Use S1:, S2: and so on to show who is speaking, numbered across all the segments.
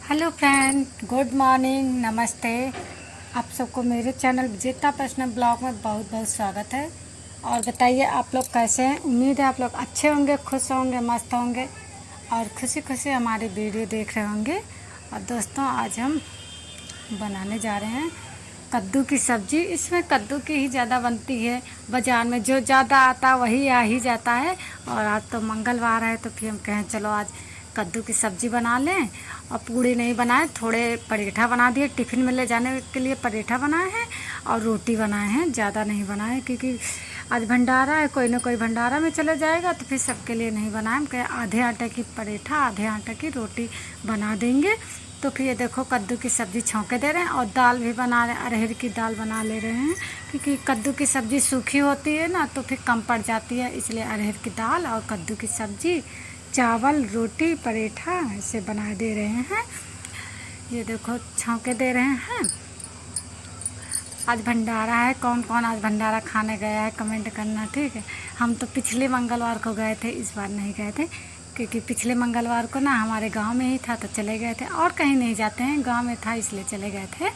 S1: Hello friend, good morning, नमस्ते। आप सबको मेरे चैनल विजेता पर्सनल ब्लॉग में बहुत बहुत स्वागत है। और बताइए आप लोग कैसे हैं। उम्मीद है आप लोग अच्छे होंगे, खुश होंगे, मस्त होंगे और खुशी खुशी हमारी वीडियो देख रहे होंगे। और दोस्तों, आज हम बनाने जा रहे हैं कद्दू की सब्ज़ी। इसमें कद्दू की ही ज़्यादा बनती है। बाज़ार में जो ज़्यादा आता वही आ ही जाता है। और आज तो मंगलवार है तो फिर हम कहें चलो आज कद्दू की सब्ज़ी बना लें। और पूड़ी नहीं बनाए, थोड़े पराठा बना दिए, टिफ़िन में ले जाने के लिए पराठा बनाए हैं और रोटी बनाए हैं। ज़्यादा नहीं बनाए क्योंकि आज भंडारा है, कोई ना कोई भंडारा में चले जाएगा तो फिर सबके लिए नहीं बनाए। हम कहे आधे आटे की पराठा आधे आटे की रोटी बना देंगे। तो फिर ये देखो कद्दू की सब्ज़ी छौंके दे रहे हैं और दाल भी बना रहे हैं, अरहर की दाल बना ले रहे हैं क्योंकि कद्दू की सब्ज़ी सूखी होती है ना तो फिर कम पड़ जाती है, इसलिए अरहर की दाल और कद्दू की सब्ज़ी, चावल, रोटी, पराठा ऐसे बना दे रहे हैं। ये देखो छौंके दे रहे हैं। आज भंडारा है, कौन कौन आज भंडारा खाने गया है कमेंट करना, ठीक है। हम तो पिछले मंगलवार को गए थे, इस बार नहीं गए थे क्योंकि पिछले मंगलवार को ना हमारे गांव में ही था तो चले गए थे, और कहीं नहीं जाते हैं, गांव में था इसलिए चले गए थे।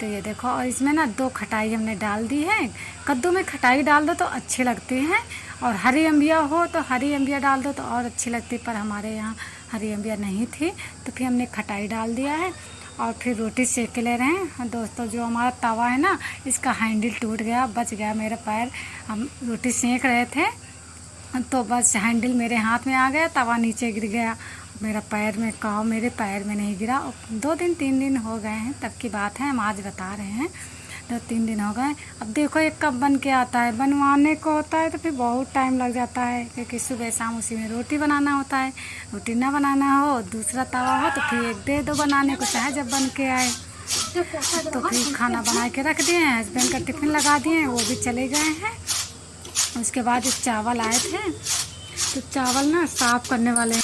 S1: तो ये देखो, और इसमें ना 2 खटाई हमने डाल दी है। कद्दू में खटाई डाल दो तो अच्छी लगती है, और हरी अम्बिया हो तो हरी अम्बिया डाल दो तो और अच्छी लगती, पर हमारे यहाँ हरी अम्बिया नहीं थी तो फिर हमने खटाई डाल दिया है। और फिर रोटी सेक ले रहे हैं दोस्तों। जो हमारा तवा है ना, इसका हैंडल टूट गया, बच गया मेरा पैर। हम रोटी सेक रहे थे तो बस हैंडल मेरे हाथ में आ गया, तवा नीचे गिर गया, मेरा पैर में काव मेरे पैर में नहीं गिरा। 2-3 दिन हो गए हैं, तब की बात है, हम आज बता रहे हैं। 2-3 दिन हो गए। अब देखो ये कब बन के आता है, बनवाने को होता है तो फिर बहुत टाइम लग जाता है क्योंकि सुबह शाम उसी में रोटी बनाना होता है। रोटी ना बनाना हो, दूसरा तवा हो तो फिर एक दे दो बनाने को, चाहे जब बन के आए। तो फिर खाना बना के रख दिए हैं, हस्बैंड का टिफ़िन लगा दिए हैं, वो भी चले गए हैं। उसके बाद इस चावल आए थे तो चावल ना साफ़ करने वाले हैं।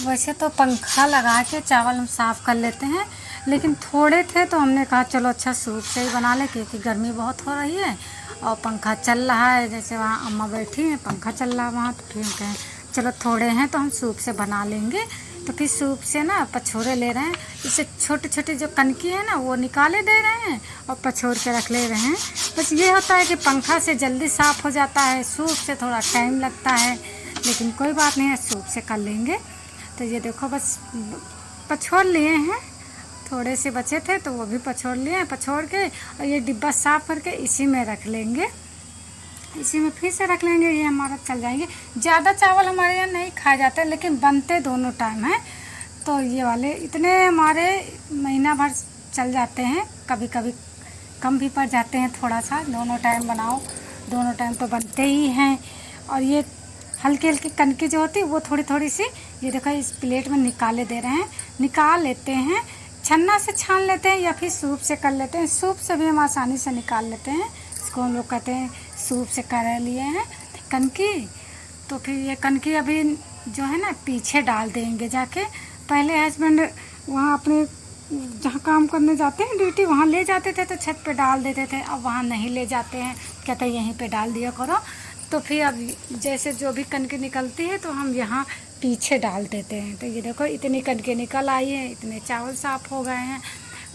S1: वैसे तो पंखा लगा के चावल हम साफ़ कर लेते हैं, लेकिन थोड़े थे तो हमने कहा चलो अच्छा सूप से ही बना ले क्योंकि गर्मी बहुत हो रही है और पंखा चल रहा है। जैसे वहाँ अम्मा बैठी हैं, पंखा चल रहा है वहाँ, तो फिर हम कहें चलो थोड़े हैं तो हम सूप से बना लेंगे। तो फिर सूप से ना पछोरे ले रहे हैं, इससे छोटे छोटे जो कनकी है ना वो निकाले दे रहे हैं और पछोर के रख ले रहे हैं। बस ये होता है कि पंखा से जल्दी साफ़ हो जाता है, सूप से थोड़ा टाइम लगता है, लेकिन कोई बात नहीं है, सूप से कर लेंगे। तो ये देखो बस पछोड़ लिए हैं, थोड़े से बचे थे तो वो भी पछोड़ लिए हैं। पछोड़ के और ये डिब्बा साफ़ करके इसी में रख लेंगे, इसी में फिर से रख लेंगे, ये हमारा चल जाएंगे। ज़्यादा चावल हमारे यहाँ नहीं खाए जाते लेकिन बनते दोनों टाइम हैं, तो ये वाले इतने हमारे महीना भर चल जाते हैं। कभी कभी कम भी पड़ जाते हैं थोड़ा सा, दोनों टाइम बनाओ, दोनों टाइम तो बनते ही हैं। और ये हल्की हल्की कनकी जो होती है वो थोड़ी थोड़ी सी, ये देखो इस प्लेट में निकाले दे रहे हैं, निकाल लेते हैं, छन्ना से छान लेते हैं या फिर सूप से कर लेते हैं। सूप से भी हम आसानी से निकाल लेते हैं, इसको हम लोग कहते हैं सूप से कर लिए हैं कनकी। तो फिर ये कनकी अभी जो है ना पीछे डाल देंगे जाके। पहले हस्बैंड वहाँ अपने जहाँ काम करने जाते हैं ड्यूटी, वहाँ ले जाते थे तो छत पे डाल देते थे, अब वहाँ नहीं ले जाते हैं, कहते हैं यहीं पे डाल दिया करो। तो फिर अब जैसे जो भी कनकी निकलती है तो हम यहाँ पीछे डाल देते हैं। तो ये देखो इतनी कनकी निकल आई है, इतने चावल साफ़ हो गए हैं।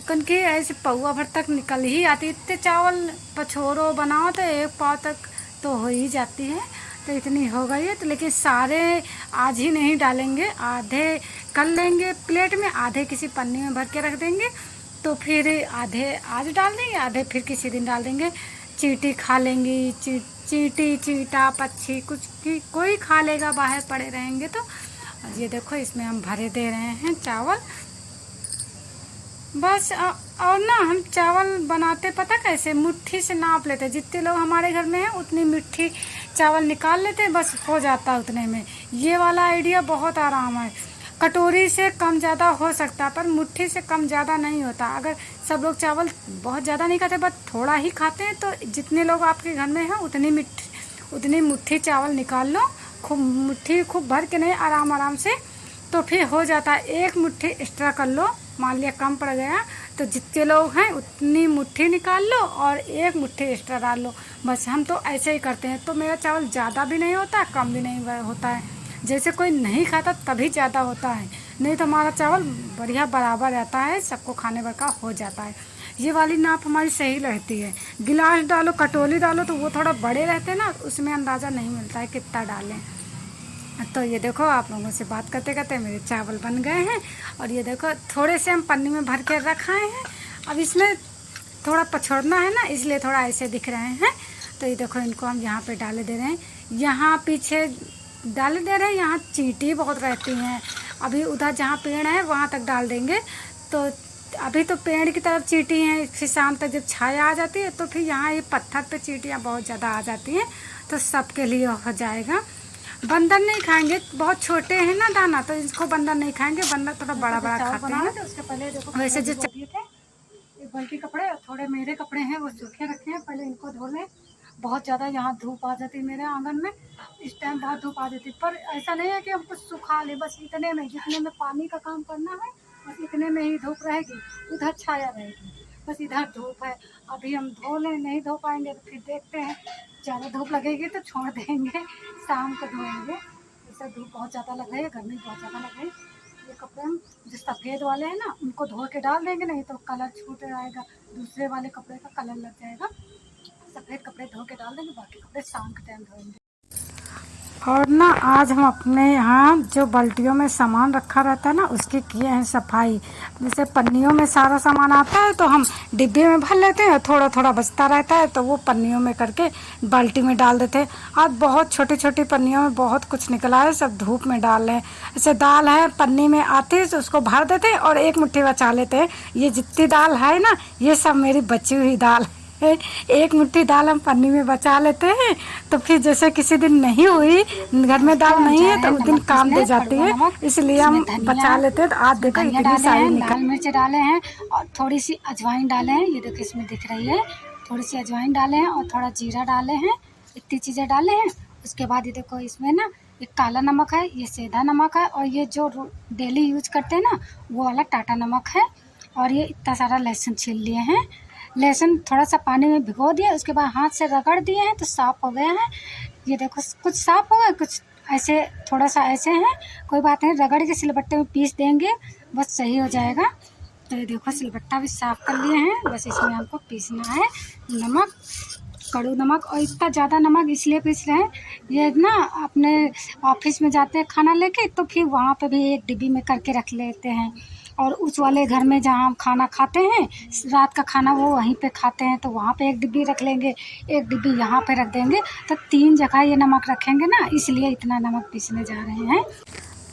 S1: कनकी ऐसे पौवा भर तक निकल ही आती, इतने चावल पछोरो बनाओ तो 1 पाव तक तो हो ही जाती है, तो इतनी हो गई है। तो लेकिन सारे आज ही नहीं डालेंगे, आधे कर लेंगे प्लेट में, आधे किसी पन्नी में भर के रख देंगे, तो फिर आधे आज डाल देंगे, आधे फिर किसी दिन डाल देंगे। चींटी खा लेंगी, चींटी, चींटा, पक्षी कुछ की कोई खा लेगा, बाहर पड़े रहेंगे तो। और ये देखो इसमें हम भरे दे रहे हैं चावल बस। और ना हम चावल बनाते पता कैसे, मुट्ठी से नाप लेते, जितने लोग हमारे घर में हैं उतनी मुट्ठी चावल निकाल लेते हैं, बस हो जाता है उतने में। ये वाला आइडिया बहुत आराम है, कटोरी से कम ज़्यादा हो सकता है पर मुट्ठी से कम ज़्यादा नहीं होता। अगर सब लोग चावल बहुत ज़्यादा नहीं खाते, बस थोड़ा ही खाते हैं, तो जितने लोग आपके घर में हैं उतनी मुट्ठी चावल निकाल लो, खूब मुट्ठी खूब भर के नहीं, आराम आराम से, तो फिर हो जाता है। 1 मुट्ठी एक्स्ट्रा कर लो, मान लिया कम पड़ गया तो जितने लोग हैं उतनी मुट्ठी निकाल लो और एक मुट्ठी एक्स्ट्रा डाल लो, बस। हम तो ऐसे ही करते हैं। तो मेरा चावल ज़्यादा भी नहीं होता, कम भी नहीं होता है। जैसे कोई नहीं खाता तभी ज़्यादा होता है, नहीं तो हमारा चावल बढ़िया बराबर रहता है, सबको खाने भर का हो जाता है। ये वाली नाप हमारी सही रहती है। गिलास डालो, कटोरी डालो तो वो थोड़ा बड़े रहते हैं ना, उसमें अंदाज़ा नहीं मिलता है कितना डालें। तो ये देखो, आप लोगों से बात करते करते मेरे चावल बन गए हैं। और ये देखो, थोड़े से हम पन्नी में भर के रखाए हैं। अब इसमें थोड़ा पछोड़ना है ना, इसलिए थोड़ा ऐसे दिख रहे हैं। तो ये देखो, इनको हम यहाँ पे डाले दे रहे हैं, यहाँ पीछे डाले दे रहे हैं। यहाँ चींटी बहुत रहती हैं। अभी उधर जहाँ पेड़ है वहाँ तक डाल देंगे। तो अभी तो पेड़ की तरफ चींटी हैं, फिर शाम तक जब छाया आ जाती है तो फिर यहाँ ये पत्थर पे चींटियाँ बहुत ज़्यादा आ जाती हैं, तो सबके लिए हो जाएगा। बंदर नहीं खाएंगे, बहुत छोटे हैं ना दाना, तो इसको बंदर नहीं खाएंगे। बंदर थोड़ा बड़ा बड़ा खाते हैं। उसके पहले देखो, वैसे जो चाहिए थे एक बाल्टी कपड़े, थोड़े मेरे कपड़े हैं वो सूखे रखे हैं, पहले इनको धो लें। बहुत ज़्यादा यहाँ धूप आ जाती है मेरे आंगन में, इस टाइम बहुत धूप आ जाती है। पर ऐसा नहीं है कि हम कुछ सुखा लें, बस इतने में, जितने में पानी का काम करना है बस इतने में ही धूप रहेगी। उधर छाया रहेगी, बस इधर धूप है। अभी हम धो लें, नहीं धो पाएंगे तो फिर देखते हैं, ज़्यादा धूप लगेगी तो छोड़ देंगे, शाम को धोएंगे। जैसे धूप बहुत ज़्यादा लग रही है, गर्मी बहुत ज़्यादा लग रही है। ये कपड़े हम जो सफ़ेद वाले हैं ना, उनको धो के डाल देंगे, नहीं तो कलर छूट जाएगा, दूसरे वाले कपड़े का कलर लग जाएगा। सफ़ेद कपड़े धो के डाल देंगे, बाकी कपड़े शाम के टाइम धोएंगे। और ना आज हम अपने यहाँ जो बाल्टियों में सामान रखा रहता है ना, उसकी किए हैं सफाई। जैसे पन्नियों में सारा सामान आता है तो हम डिब्बे में भर लेते हैं, थोड़ा थोड़ा बचता रहता है तो वो पन्नियों में करके बाल्टी में डाल देते हैं। आज बहुत छोटी छोटी पन्नियों में बहुत कुछ निकला है, सब धूप में डाल रहे हैं। जैसे दाल है, पन्नी में आती है तो उसको भर देते हैं और एक मुट्ठी बचा लेते हैं। ये जितनी दाल है ना, ये सब मेरी बची हुई दाल है। एक मुट्ठी दाल हम पन्नी में बचा लेते हैं, तो फिर जैसे किसी दिन नहीं हुई, घर में दाल नहीं है, तो उस दिन काम दे जाती है, इसलिए हम बचा लेते हैं। तो आज देखो इतनी सारी लाल मिर्च डाले हैं और थोड़ी सी अजवाइन डाले हैं, ये देखो इसमें दिख रही है। थोड़ी सी अजवाइन डाले हैं और थोड़ा जीरा डाले हैं, इतनी चीज़ें डाले हैं। उसके बाद ये देखो, इसमें ना एक काला नमक है, ये सेंधा नमक है, और ये जो डेली यूज करते हैं ना वो वाला टाटा नमक है। और ये इतना सारा लहसुन छील लिए हैं। लहसुन थोड़ा सा पानी में भिगो दिया, उसके बाद हाथ से रगड़ दिए हैं तो साफ़ हो गया है। ये देखो, कुछ साफ़ हो गया, कुछ ऐसे थोड़ा सा ऐसे हैं, कोई बात नहीं, रगड़ के सिलबट्टे में पीस देंगे, बस सही हो जाएगा। तो ये देखो, सिलबट्टा भी साफ़ कर लिए हैं, बस इसमें हमको पीसना है नमक, कड़ू नमक। और इतना ज़्यादा नमक इसलिए पीस रहे हैं, ये ना अपने ऑफिस में जाते हैं खाना लेके, तो फिर वहाँ पे भी एक डिब्बी में करके रख लेते हैं। और उस वाले घर में जहाँ हम खाना खाते हैं, रात का खाना वो वहीं पे खाते हैं, तो वहाँ पे एक डिब्बी रख लेंगे, एक डिब्बी यहाँ पे रख देंगे, तो 3 जगह ये नमक रखेंगे ना, इसलिए इतना नमक पीसने जा रहे हैं।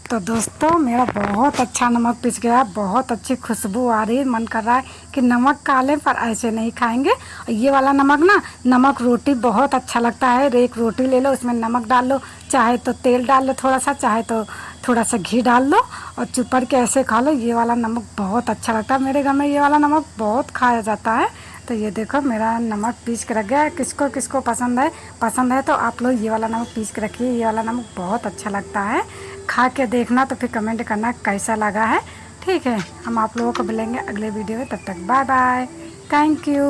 S1: तो दोस्तों, मेरा बहुत अच्छा नमक पिस गया, बहुत अच्छी खुशबू आ रही है। मन कर रहा है कि नमक खा लें, पर ऐसे नहीं खाएंगे। और ये वाला नमक ना, नमक रोटी बहुत अच्छा लगता है। एक रोटी ले लो, उसमें नमक डाल लो, चाहे तो तेल डाल लो थोड़ा सा, चाहे तो थोड़ा सा घी डाल लो और चुपर के ऐसे खा लो। ये वाला नमक बहुत अच्छा लगता है, मेरे घर में ये वाला नमक बहुत खाया जाता है। तो ये देखो, मेरा नमक पीस के रख गया है। किसको किसको पसंद है तो आप लोग ये वाला नमक पीस के रखिए, ये वाला नमक बहुत अच्छा लगता है। खा के देखना, तो फिर कमेंट करना कैसा लगा है। ठीक है, हम आप लोगों को मिलेंगे अगले वीडियो में, तब तक बाय बाय, थैंक यू।